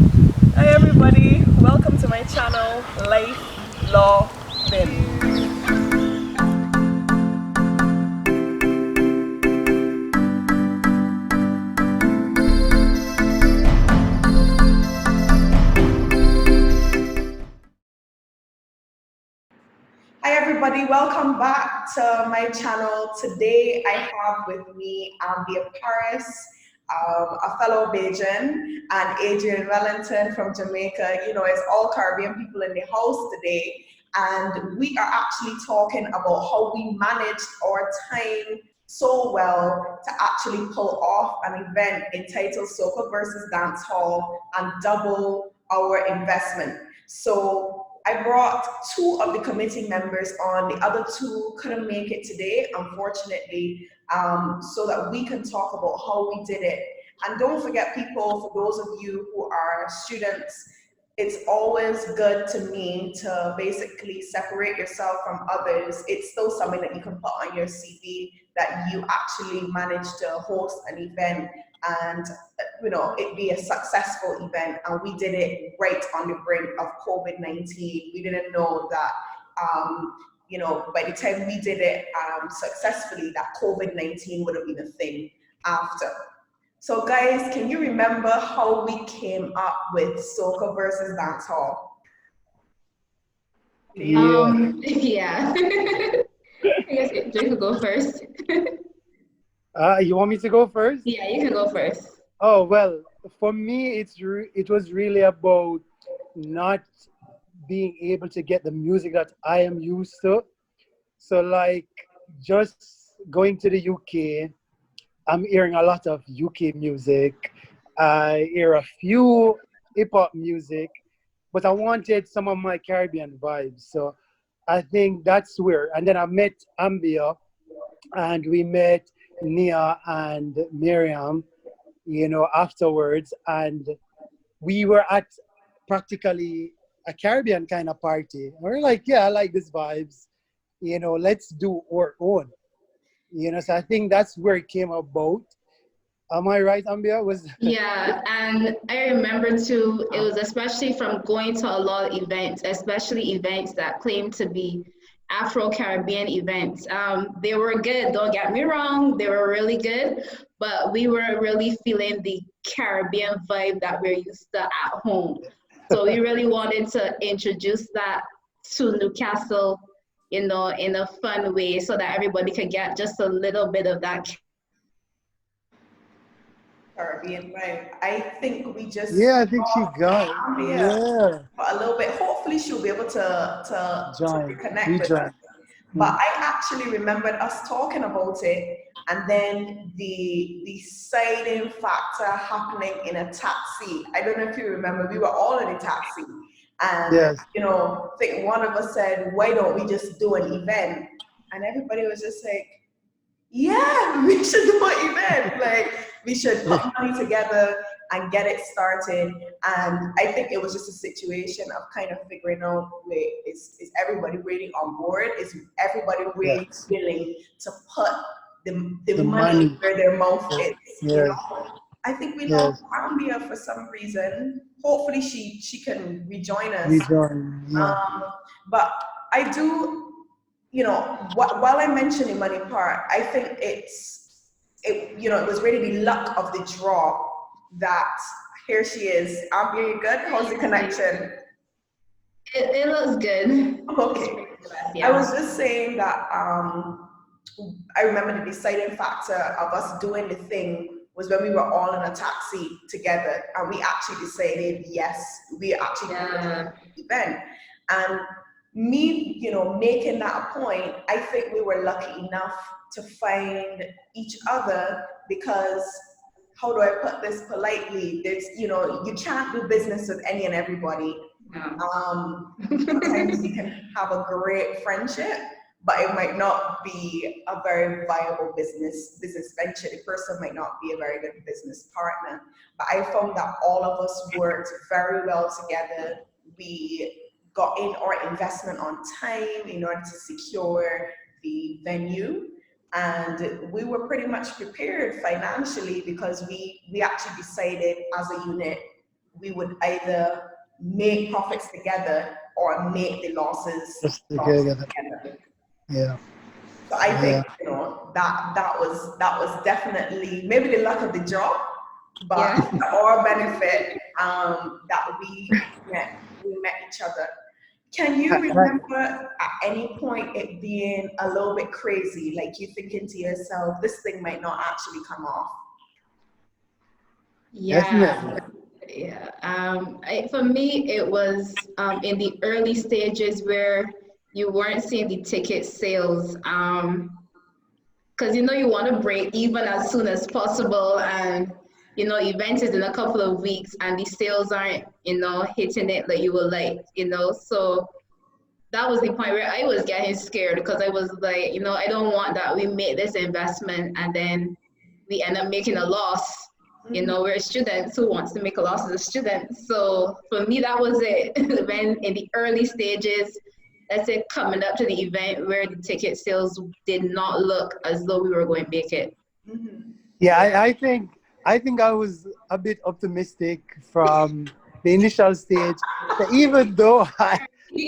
Hi everybody, welcome to my channel, Life, Law, Fin. Hi everybody, welcome back to my channel. Today I have with me Ambia Paris, a fellow Bajan, and Adrian Wellington from Jamaica. You know, it's all Caribbean people in the house today. And we are actually talking about how we managed our time so well to actually pull off an event entitled Soca versus Dancehall and double our investment. So I brought two of the committee members on. The other two couldn't make it today, unfortunately, so that we can talk about how we did it. And don't forget, people, for those of you who are students, it's always good to me to basically separate yourself from others. It's still something that you can put on your CV that you actually managed to host an event and it be a successful event, and we did it right on the brink of COVID-19. We didn't know that by the time we did it successfully, that COVID-19 would have been a thing after. So guys, can you remember how we came up with Soca versus Dancehall? Yeah. I guess Jay could go first. You want me to go first? Yeah, you can go first. Oh well, for me, it was really about not being able to get the music that I am used to. So like just going to the UK, I'm hearing a lot of UK music. I hear a few hip hop music, but I wanted some of my Caribbean vibes. So I think that's where. And then I met Ambia, and we met Nia and Miriam, afterwards. And we were at practically a Caribbean kind of party. We're like, yeah, I like these vibes. Let's do our own. So I think that's where it came about. Am I right, Ambia? Was Yeah, and I remember too, it was especially from going to a lot of events, especially events that claim to be Afro-Caribbean events. They were good, don't get me wrong, they were really good, but we were really feeling the Caribbean vibe that we're used to at home. So we really wanted to introduce that to Newcastle, in a fun way so that everybody could get just a little bit of that. Caribbean, right? I think we just yeah, I think she lost got it. Ambia Yeah, for a little bit. Hopefully, she'll be able to join, reconnect with us. rejoin. But I actually remembered us talking about it, and then the deciding factor happening in a taxi. I don't know if you remember. We were all in a taxi, and Yes, I think one of us said, "Why don't we just do an event?" And everybody was just like, yeah, we should do an event. Like, we should put money together and get it started. And I think it was just a situation of kind of figuring out, wait, is everybody really on board? Is everybody really yes. willing to put the The money money. where their mouth is? Yes, I think we lost yes. Ambia for some reason. Hopefully she can rejoin us. Rejoin. Yeah. But I do, while I mentioned the money part, I think it was really the luck of the draw that here she is. Ambia, you good? How's the connection? It looks good. Okay. I Yeah. was just saying that I remember the deciding factor of us doing the thing was when we were all in a taxi together, and we actually decided, yes, we actually going to do the event. And me, making that a point, I think we were lucky enough to find each other because, how do I put this politely? You can't do business with any and everybody. Sometimes you can have a great friendship, but it might not be a very viable business venture. The person might not be a very good business partner. But I found that all of us worked very well together. We got in our investment on time in order to secure the venue. And we were pretty much prepared financially because we actually decided as a unit we would either make profits together or make the losses together. together. Yeah. So I Yeah. think, you know, that was definitely maybe the luck of the job, but Yeah. to our benefit, that we met each other. Can you I- remember at any point it being a little bit crazy, like you thinking to yourself, this thing might not actually come off? Yeah. Definitely. Yeah. For me, it was in the early stages where you weren't seeing the ticket sales. Because you know you want to break even as soon as possible, and you know event is in a couple of weeks and the sales aren't hitting it like you would like, so that was the point where I was getting scared because I was like, I don't want that we make this investment and then we end up making a loss. We're students who wants to make a loss as a student. So for me, that was it. When in the early stages, let's say coming up to the event where the ticket sales did not look as though we were going to make it. Yeah, I think I was a bit optimistic from the initial stage. That even though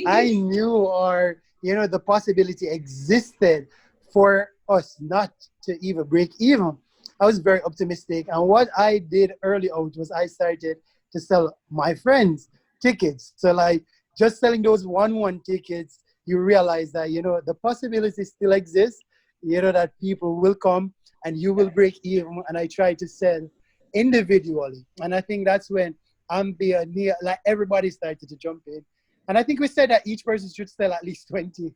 I knew, or the possibility existed for us not to even break even, I was very optimistic. And what I did early out was I started to sell my friends tickets. So like just selling those one tickets, you realize that the possibility still exists. That people will come and you will break even. And I try to sell individually. And I think that's when Ambia, Nia, like everybody started to jump in. And I think we said that each person should sell at least 20.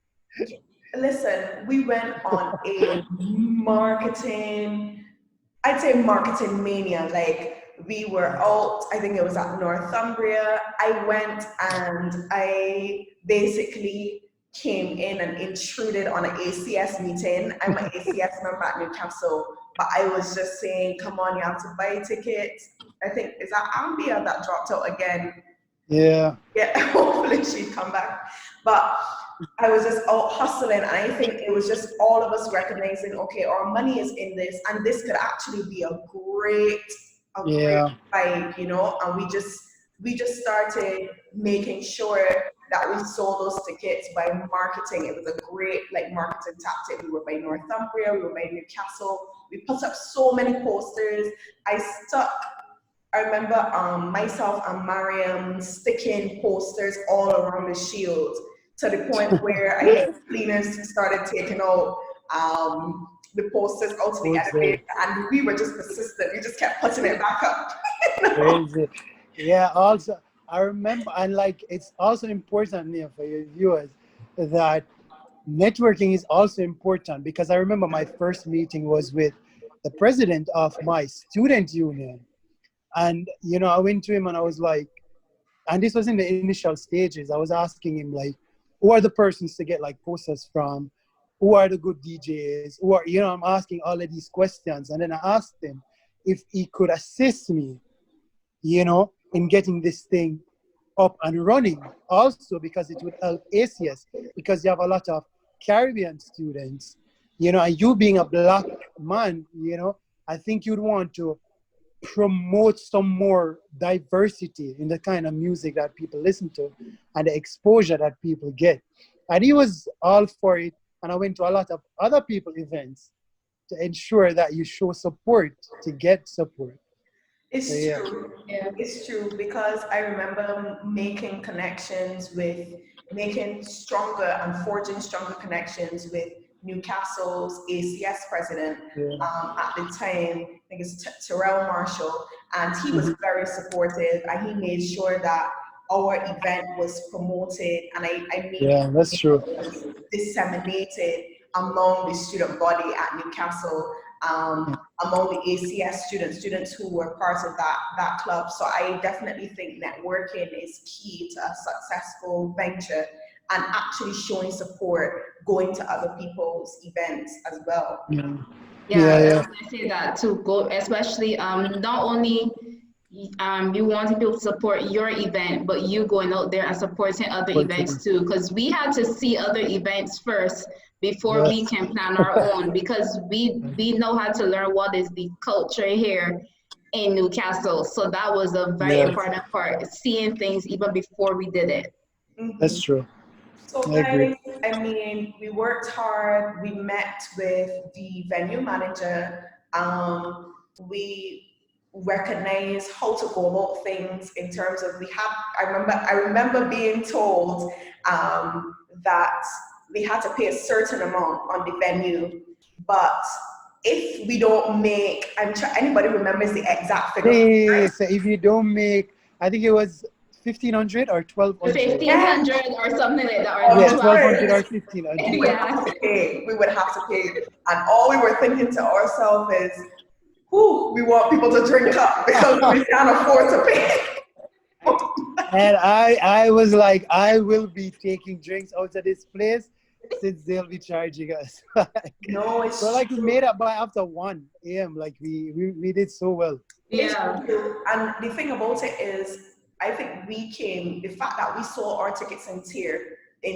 Listen, we went on a marketing, I'd say marketing mania. Like we were out, I think it was at Northumbria. I went and I basically came in and intruded on an ACS meeting. I'm an ACS member at Newcastle, but I was just saying, come on, you have to buy tickets. I think, is that Ambia that dropped out again? Yeah. Yeah, hopefully she'd come back. But I was just out hustling, and I think it was just all of us recognizing, okay, our money is in this, and this could actually be a great Yeah. fight, and we just started making sure that we sold those tickets by marketing. It was a great marketing tactic. We were by Northumbria, we were by Newcastle. We put up so many posters. I remember myself and Mariam sticking posters all around the shield to the point where I think cleaners started taking out the posters out to the elevator, and we were just persistent. We just kept putting it back up. Crazy. Yeah, also, I remember, and it's also important here for your viewers that networking is also important, because I remember my first meeting was with the president of my student union. And, I went to him and I was like, and this was in the initial stages. I was asking him, who are the persons to get posters from? Who are the good DJs? Who are, I'm asking all of these questions. And then I asked him if he could assist me, in getting this thing up and running. Also, because it would help ACS, because you have a lot of Caribbean students, and you being a black man, I think you'd want to promote some more diversity in the kind of music that people listen to and the exposure that people get. And he was all for it. And I went to a lot of other people events to ensure that you show support to get support. It's Yeah. true. Yeah. It's true, because I remember making stronger and forging stronger connections with Newcastle's ACS president at the time. I think it's Terrell Marshall, and he was very supportive, and he made sure that our event was promoted, and I made That's true. disseminated among the student body at Newcastle, among the ACS students who were part of that club. So I definitely think networking is key to a successful venture, and actually showing support, going to other people's events as well. Yeah, I say that too. Go, especially not only you want people to support your event, but you going out there and supporting other events too. Because we had to see other events first before we can plan our own, because we know how to learn what is the culture here. in Newcastle. So that was a very important part, seeing things even before we did it. That's true. So I agree. guys, I mean, we worked hard. We met with the venue manager. We recognized how to go about things in terms of we had. I remember being told that we had to pay a certain amount on the venue, but if we don't make, anybody remembers the exact figure? Hey, so if you don't make, I think it was 1,500 or 1,200. 1,500 or something like that, Oh, or Yeah, that's 1,200 or right. 1,500. We would yeah. have to pay. We would have to pay. And all we were thinking to ourselves is, whew, we want people to drink up because we can't afford to pay. And I was like, I will be taking drinks out of this place since they'll be charging us. No, it's So like we true. made up by after 1 a.m. Like we did so well. It's Yeah. true. And the thing about it is, I think the fact that we sold our tickets in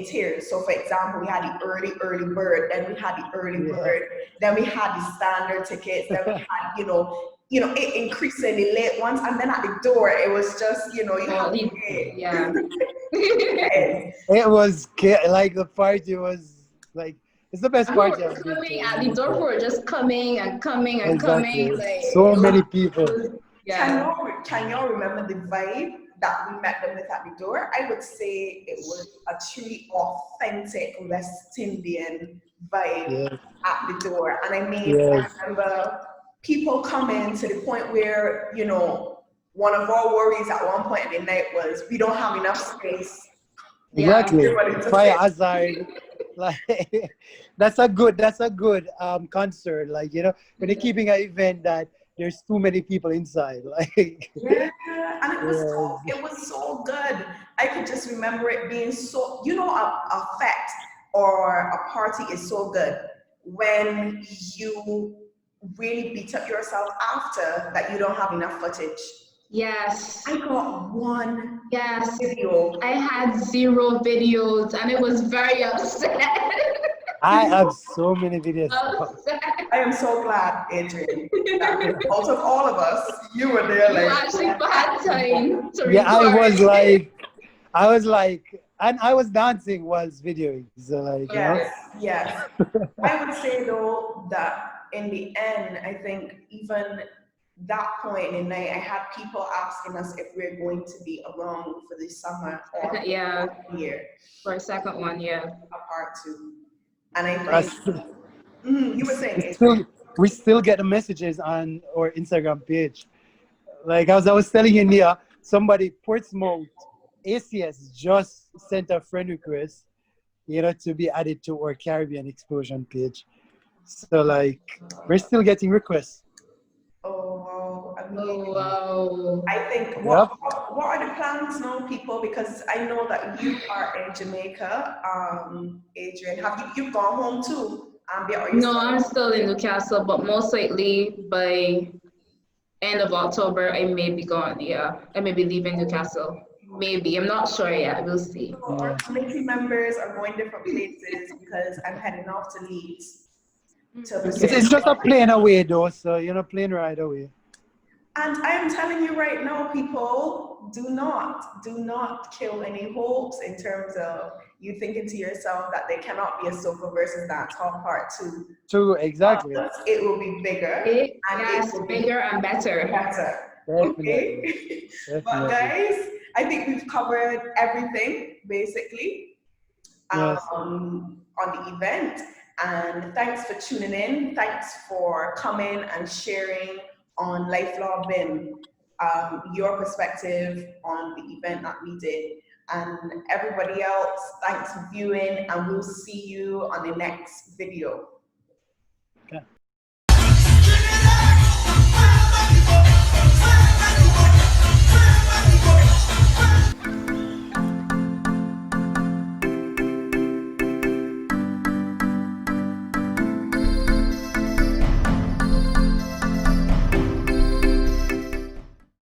tiers. So for example, we had the early bird, then we had the early bird, then we had the standard tickets, then we had, it increasing the late ones, and then at the door, it was just, you have to pay. Yeah. It was like the party was like it's the best People party were I've been coming to. at the door, were just coming and coming and Exactly. coming. Like, So many people. yeah. Can y'all remember the vibe that we met them with at the door? I would say it was a truly authentic West Indian vibe at the door. And I mean, I remember people coming to the point where, one of our worries at one point in the night was we don't have enough space. Exactly. Everybody to Fire fit. hazard. Like that's a good concert. Like, when you're keeping an event that there's too many people inside. Like Yeah, and it was so good. I could just remember it being so, a fete or a party is so good when you really beat up yourself after that you don't have enough footage. Yes. I got one Yes. video. I had 0 videos and it was very upset. I have so many videos. I am so glad, Adrian, that out of all of us, you were there. You actually had time to record. Yeah, I was like, and I was dancing whilst videoing. So like, Yes. I would say though that in the end, I think even that point in the night, I had people asking us if we're going to be around for the summer or year for a second one, a part 2. And I think you were saying we still get the messages on our Instagram page. Like as I was telling you, Nia, somebody Portsmouth ACS just sent a friend request, to be added to our Caribbean Explosion page. So like we're still getting requests. oh wow, I mean, wow. I think what are the plans now, people? Because I know that you are in Jamaica, Adrian. Have you've gone home too? No, I'm still in Newcastle, but most likely by end of October, I may be gone. Yeah, I may be leaving Newcastle. Maybe, I'm not sure yet. We'll see. So our committee members are going different places because I'm heading off to Leeds. It's just a plane away though, so plane ride away. And I am telling you right now, people, do not kill any hopes in terms of you thinking to yourself that there cannot be a Soca versus Dancehall part 2. True, exactly. It will be bigger. It will be bigger and better. Okay. But guys, I think we've covered everything basically on the event. And thanks for tuning in. Thanks for coming and sharing on Lifelong BIM, your perspective on the event that we did. And everybody else, thanks for viewing, and we'll see you on the next video. Okay.